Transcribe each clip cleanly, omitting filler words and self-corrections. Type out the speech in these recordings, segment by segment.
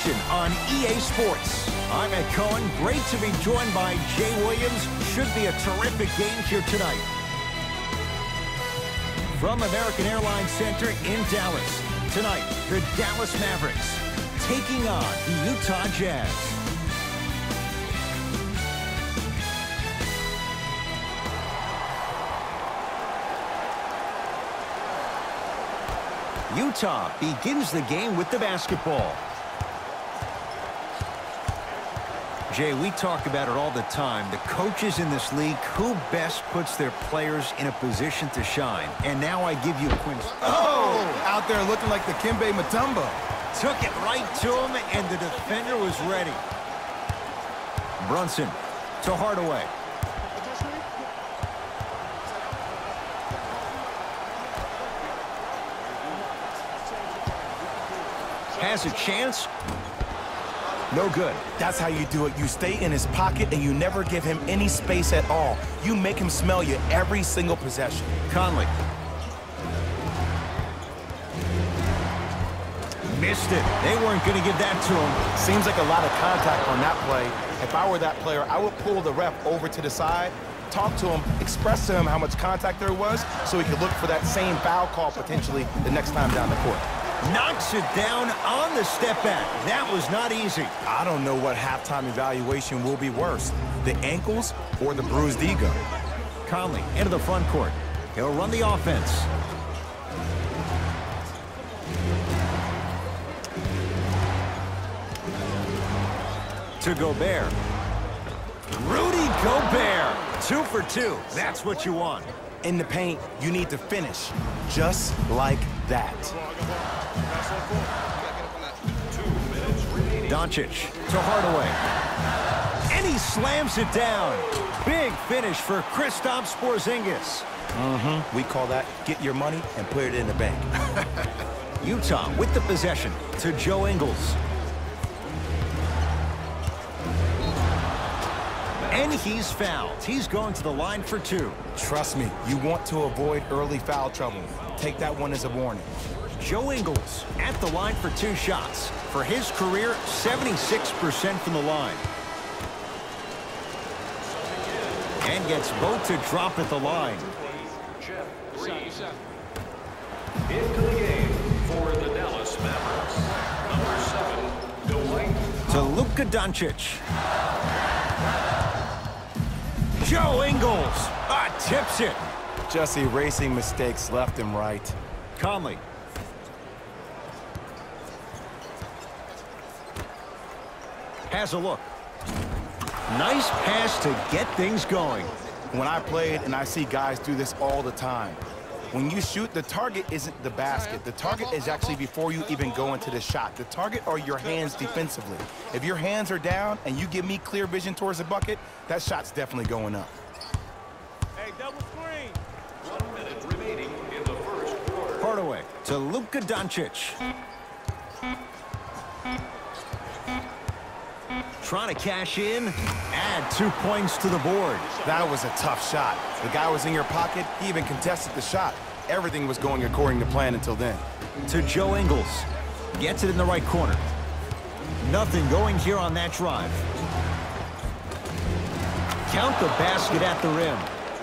action on EA Sports. I'm Ed Cohen. Great to be joined by Jay Williams. Should be a terrific game here tonight. From American Airlines Center in Dallas. Tonight, the Dallas Mavericks taking on the Utah Jazz. Utah begins the game with the basketball. Jay, we talk about it all the time. The coaches in this league, who best puts their players in a position to shine? And now I give you Quinn. Oh! Out there looking like the Kimbe Mutombo. Took it right to him, and the defender was ready. Brunson to Hardaway. Has a chance. No good. That's how you do it. You stay in his pocket and you never give him any space at all. You make him smell you every single possession. Conley. Missed it. They weren't going to give that to him. Seems like a lot of contact on that play. If I were that player, I would pull the ref over to the side, talk to him, express to him how much contact there was so he could look for that same foul call potentially the next time down the court. Knocks it down on the step back. That was not easy. I don't know what halftime evaluation will be worse, the ankles or the bruised ego. Conley into the front court. He'll run the offense. To Gobert. Rudy Gobert. 2 for 2. That's what you want. In the paint, you need to finish just like that. Doncic to Hardaway. And he slams it down. Big finish for Kristaps Porzingis. We call that get your money and put it in the bank. Utah with the possession to Joe Ingles. And he's fouled. He's going to the line for 2. Trust me, you want to avoid early foul trouble. Take that one as a warning. Joe Ingles at the line for 2 shots. For his career, 76% from the line. And gets both to drop at the line. Into the game for the Dallas Mavericks. Number 7, Dwight. To Luka Doncic. Joe Ingles tips it. Just erasing mistakes left and right. Conley. Has a look. Nice pass to get things going. When I played, and I see guys do this all the time, when you shoot, the target isn't the basket. The target is actually before you even go into the shot. The target are your hands defensively. If your hands are down and you give me clear vision towards the bucket, that shot's definitely going up. Hey, double screen. 1 minute remaining in the first quarter. Hardaway to Luka Doncic. Trying to cash in. Add 2 points to the board. That was a tough shot. The guy was in your pocket. He even contested the shot. Everything was going according to plan until then. To Joe Ingles. Gets it in the right corner. Nothing going here on that drive. Count the basket at the rim.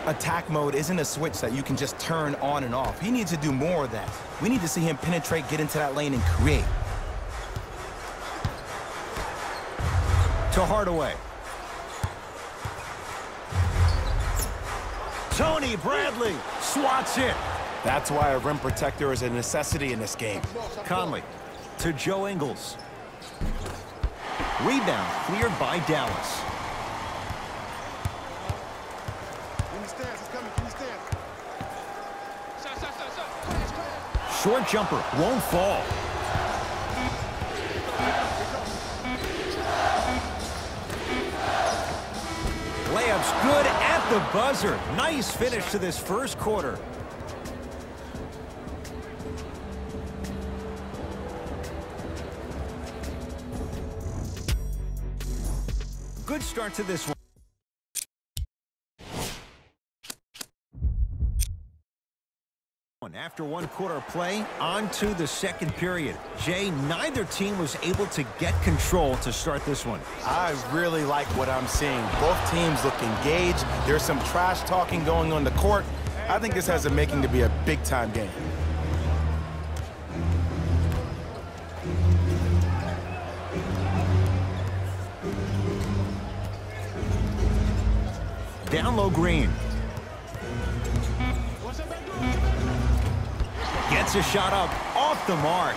Attack mode isn't a switch that you can just turn on and off. He needs to do more of that. We need to see him penetrate, get into that lane, and create. To Hardaway. Tony Bradley swats it. That's why a rim protector is a necessity in this game. Conley to Joe Ingles. Rebound cleared by Dallas. Short jumper won't fall. Layup's good at the buzzer. Nice finish to this first quarter. Good start to this one. After one quarter of play, on to the second period. Jay, neither team was able to get control to start this one. I really like what I'm seeing. Both teams look engaged. There's some trash talking going on the court. I think this has the making to be a big-time game. Down low, Green. Gets a shot up, off the mark.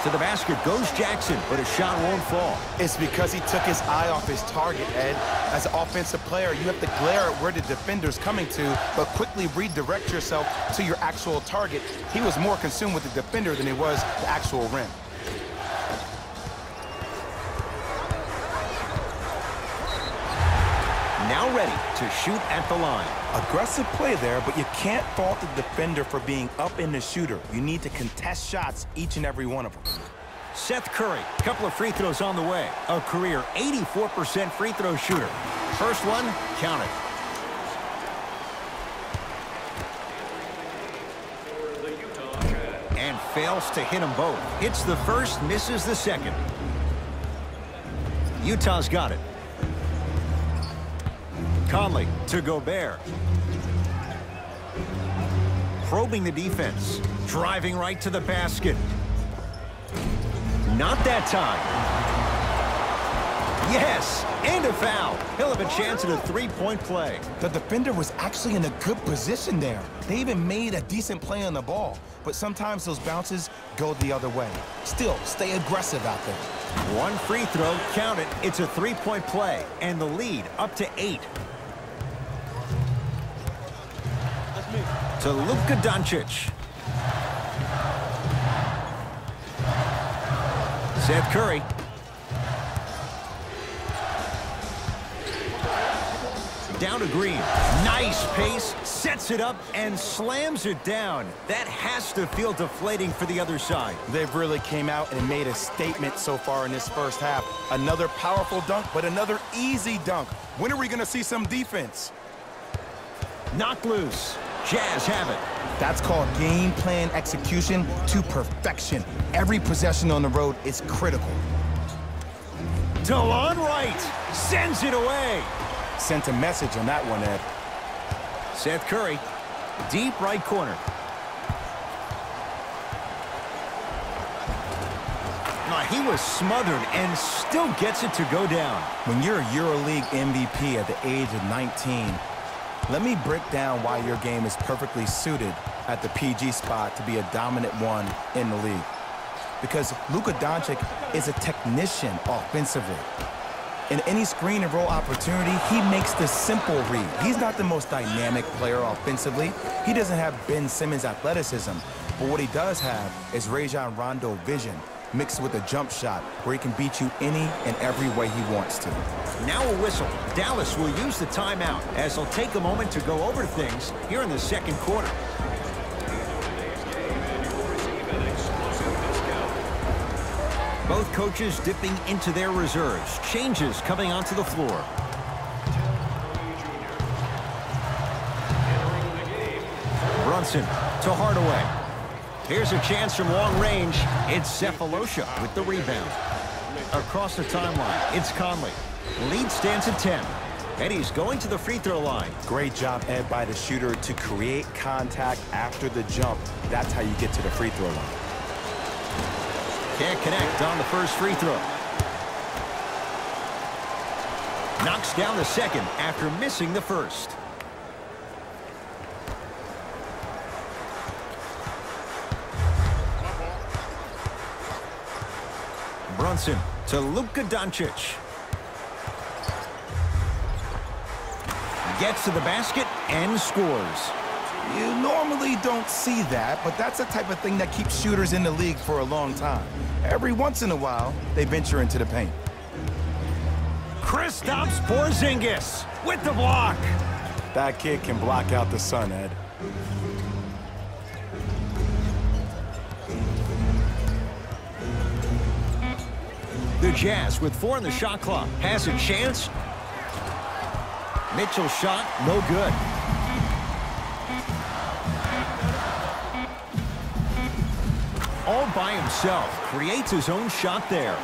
To the basket goes Jackson, but his shot won't fall. It's because he took his eye off his target, Ed. As an offensive player, you have to glare at where the defender's coming to, but quickly redirect yourself to your actual target. He was more consumed with the defender than he was the actual rim. Now ready to shoot at the line. Aggressive play there, but you can't fault the defender for being up in the shooter. You need to contest shots, each and every one of them. Seth Curry, a couple of free throws on the way. A career 84% free throw shooter. First one, count it. And fails to hit them both. Hits the first, misses the second. Utah's got it. Conley to Gobert. Probing the defense. Driving right to the basket. Not that time. Yes, and a foul. He'll have a chance at a three-point play. The defender was actually in a good position there. They even made a decent play on the ball, but sometimes those bounces go the other way. Still, stay aggressive out there. One free throw, count it. It's a three-point play, and the lead up to 8. To Luka Doncic. Seth Curry. Down to Green. Nice pace, sets it up, and slams it down. That has to feel deflating for the other side. They've really came out and made a statement so far in this first half. Another powerful dunk, but another easy dunk. When are we going to see some defense? Knocked loose. Jazz have it. That's called game plan execution to perfection. Every possession on the road is critical. DeLon Wright sends it away. Sent a message on that one, Ed. Seth Curry, deep right corner. He was smothered and still gets it to go down. When you're a EuroLeague MVP at the age of 19, let me break down why your game is perfectly suited at the PG spot to be a dominant one in the league. Because Luka Doncic is a technician offensively. In any screen and roll opportunity, he makes the simple read. He's not the most dynamic player offensively. He doesn't have Ben Simmons' athleticism. But what he does have is Rajon Rondo vision, mixed with a jump shot where he can beat you any and every way he wants to. Now a whistle. Dallas will use the timeout as they'll take a moment to go over things here in the second quarter. Both coaches dipping into their reserves. Changes coming onto the floor. Brunson to Hardaway. Here's a chance from long range. It's Cephalosha with the rebound. Across the timeline, it's Conley. Lead stands at 10. And he's going to the free throw line. Great job, Ed, by the shooter to create contact after the jump. That's how you get to the free throw line. Can't connect on the first free throw. Knocks down the second after missing the first. Brunson to Luka Doncic. Gets to the basket and scores. You normally don't see that, but that's the type of thing that keeps shooters in the league for a long time. Every once in a while, they venture into the paint. Kristaps Porzingis with the block. That kid can block out the sun, Ed. The Jazz with 4 on the shot clock has a chance Mitchell's shot, no good. All by himself, creates his own shot there.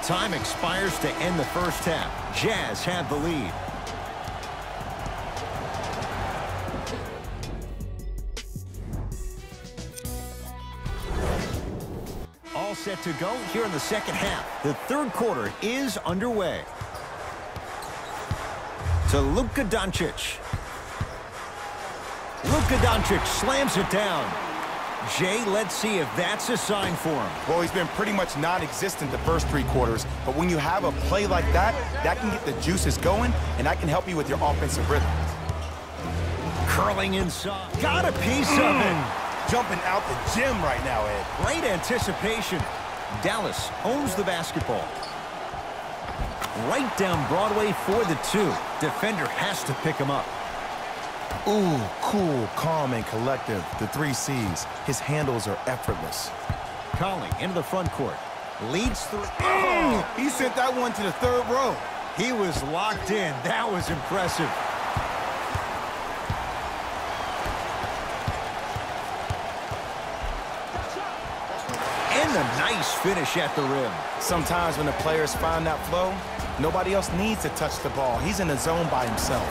Time expires to end the first half. Jazz have the lead. All set to go here in the second half. The third quarter is underway. To Luka Doncic. Luka Doncic slams it down. Jay, let's see if that's a sign for him. Well, he's been pretty much non-existent the first 3 quarters, but when you have a play like that, that can get the juices going, and that can help you with your offensive rhythm. Curling inside. Got a piece of it. Jumping out the gym right now, Ed. Great anticipation. Dallas owns the basketball. Right down Broadway for the 2. Defender has to pick him up. Ooh, cool, calm, and collective. The 3 C's. His handles are effortless. Conley into the front court. Leads through. He sent that one to the 3rd row. He was locked in. That was impressive. And a nice finish at the rim. Sometimes when the players find that flow, nobody else needs to touch the ball. He's in the zone by himself.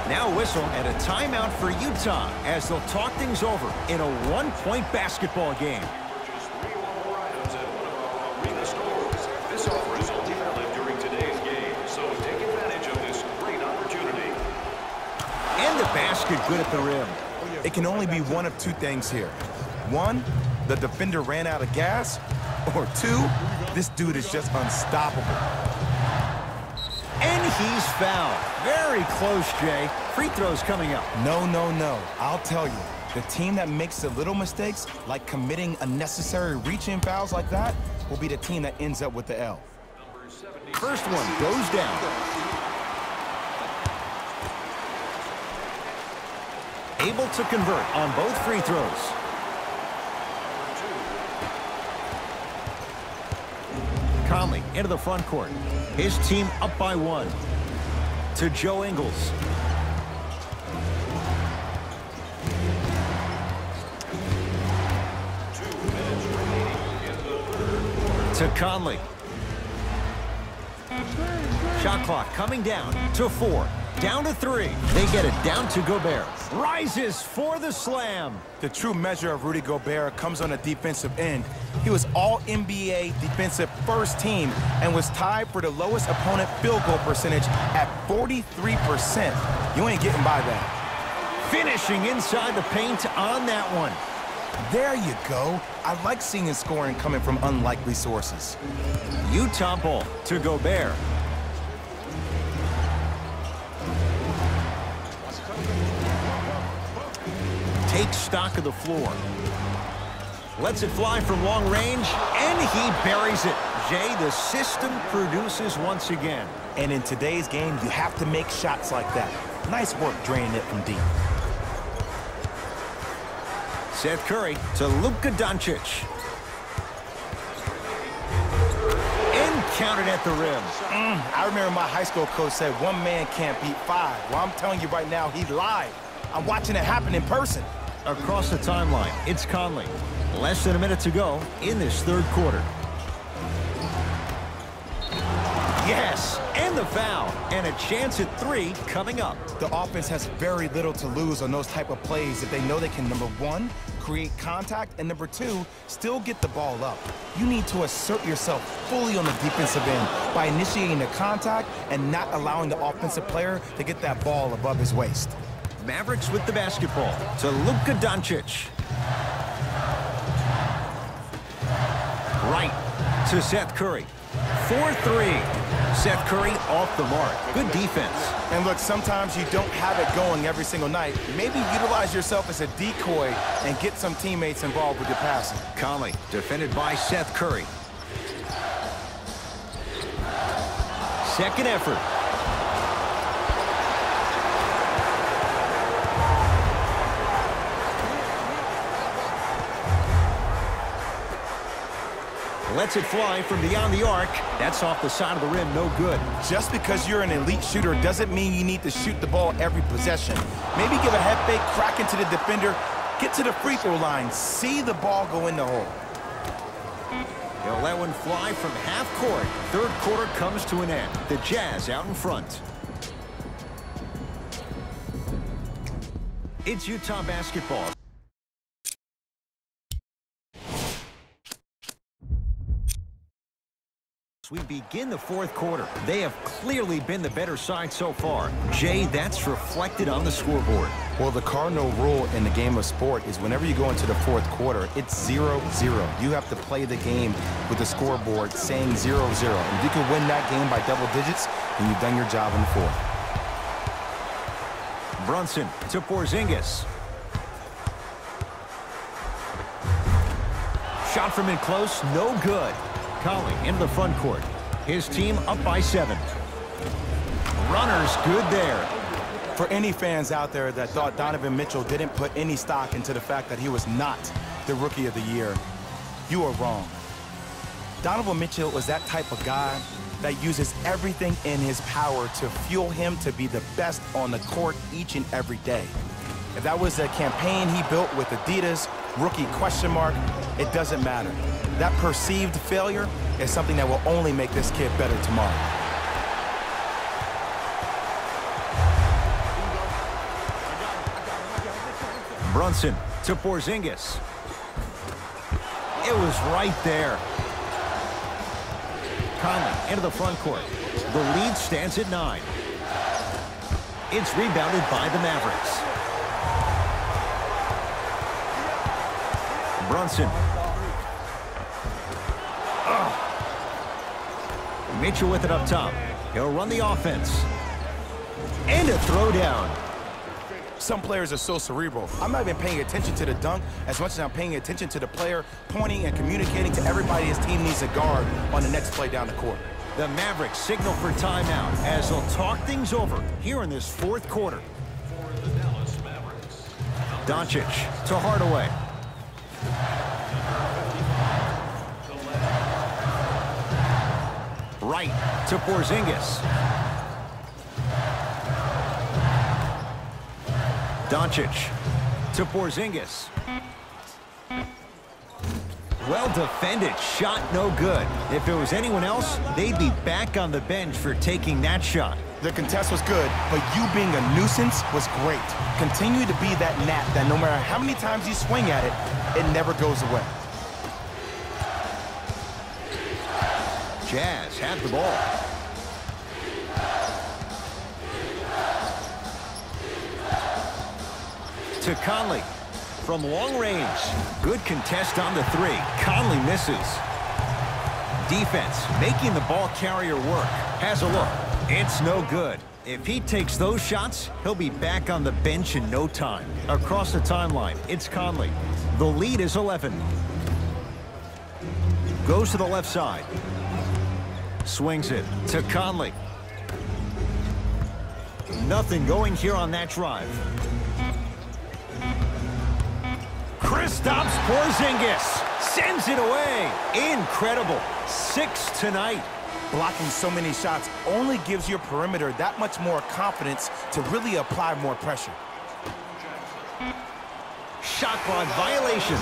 Now a whistle and a timeout for Utah as they'll talk things over in a 1-point basketball game. Purchase 3 or more items at one of our arena stores. This offer is only valid during today's game, so take advantage of this great opportunity. And the basket good at the rim. It can only be one of 2 things here. 1, the defender ran out of gas, or 2, this dude is just unstoppable. And he's fouled. Very close, Jay. Free throws coming up. No, no, no. I'll tell you. The team that makes the little mistakes, like committing unnecessary reach-in fouls like that, will be the team that ends up with the L. First one goes down. Able to convert on both free throws. Conley into the front court. His team up by 1. To Joe Ingles. To Conley. Shot clock coming down to 4. Down to 3. They get it down to Gobert. Rises for the slam. The true measure of Rudy Gobert comes on the defensive end. He was all-NBA defensive first team and was tied for the lowest opponent field goal percentage at 43%. You ain't getting by that. Finishing inside the paint on that one. There you go. I like seeing his scoring coming from unlikely sources. Utah ball to Gobert. Takes stock of the floor. Lets it fly from long range, and he buries it. Jay, the system produces once again. And in today's game, you have to make shots like that. Nice work draining it from deep. Seth Curry to Luka Doncic. And counted at the rim. I remember my high school coach said 1 man can't beat 5. Well, I'm telling you right now, he lied. I'm watching it happen in person. Across the timeline, it's Conley. Less than a minute to go in this third quarter. Yes, and the foul, and a chance at 3 coming up. The offense has very little to lose on those type of plays if they know they can, number 1, create contact, and number 2, still get the ball up. You need to assert yourself fully on the defensive end by initiating the contact and not allowing the offensive player to get that ball above his waist. Mavericks with the basketball to Luka Doncic. Right to Seth Curry. 4-3. Seth Curry off the mark. Good defense. And look, sometimes you don't have it going every single night. Maybe utilize yourself as a decoy and get some teammates involved with your passing. Conley defended by Seth Curry. Second effort. lets it fly from beyond the arc. That's off the side of the rim, no good. Just because you're an elite shooter doesn't mean you need to shoot the ball every possession. Maybe give a head fake, crack into the defender, get to the free throw line, see the ball go in the hole. He'll let one fly from half court. Third quarter comes to an end. The Jazz out in front. It's Utah basketball. We begin the fourth quarter. They have clearly been the better side so far. Jay, that's reflected on the scoreboard. Well, the cardinal rule in the game of sport is whenever you go into the fourth quarter, it's 0-0. You have to play the game with the scoreboard saying 0-0. And if you can win that game by double digits, then you've done your job in the fourth. Brunson to Porzingis. Shot from in close, no good. Conley into the front court. His team up by 7. Runners good there. For any fans out there that thought Donovan Mitchell didn't put any stock into the fact that he was not the Rookie of the Year, you are wrong. Donovan Mitchell is that type of guy that uses everything in his power to fuel him to be the best on the court each and every day. If that was a campaign he built with Adidas, rookie question mark, it doesn't matter. That perceived failure is something that will only make this kid better tomorrow. Brunson to Porzingis. It was right there. Conley into the front court. The lead stands at 9. It's rebounded by the Mavericks. Brunson. Mitchell with it up top. He'll run the offense. And a throwdown. Some players are so cerebral. I'm not even paying attention to the dunk as much as I'm paying attention to the player pointing and communicating to everybody his team needs a guard on the next play down the court. The Mavericks signal for timeout as they'll talk things over here in this fourth quarter. For the Dallas Mavericks. Doncic to Hardaway. Right to Porzingis. Doncic to Porzingis. Well defended. Shot no good. If it was anyone else, they'd be back on the bench for taking that shot. The contest was good, but you being a nuisance was great. Continue to be that gnat that no matter how many times you swing at it, it never goes away. Jazz have the ball. To Conley from long range. Good contest on the 3. Conley misses. Defense making the ball carrier work. Has a look. It's no good. If he takes those shots, he'll be back on the bench in no time. Across the timeline, it's Conley. The lead is 11. Goes to the left side. Swings it to Conley. Nothing going here on that drive. Kristaps Porzingis sends it away. Incredible. 6 tonight. Blocking so many shots only gives your perimeter that much more confidence to really apply more pressure. Shot clock violation.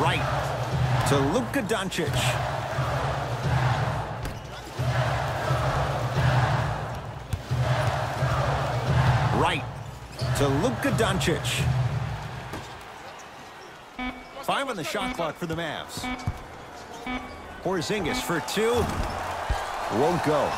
Right to Luka Doncic. Right to Luka Doncic. 5 on the shot clock for the Mavs. Porzingis for 2. Won't go.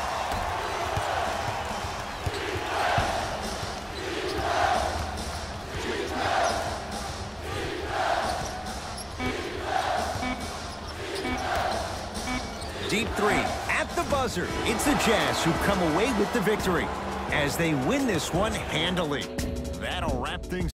Deep 3 at the buzzer. It's the Jazz who come away with the victory as they win this one handily. That'll wrap things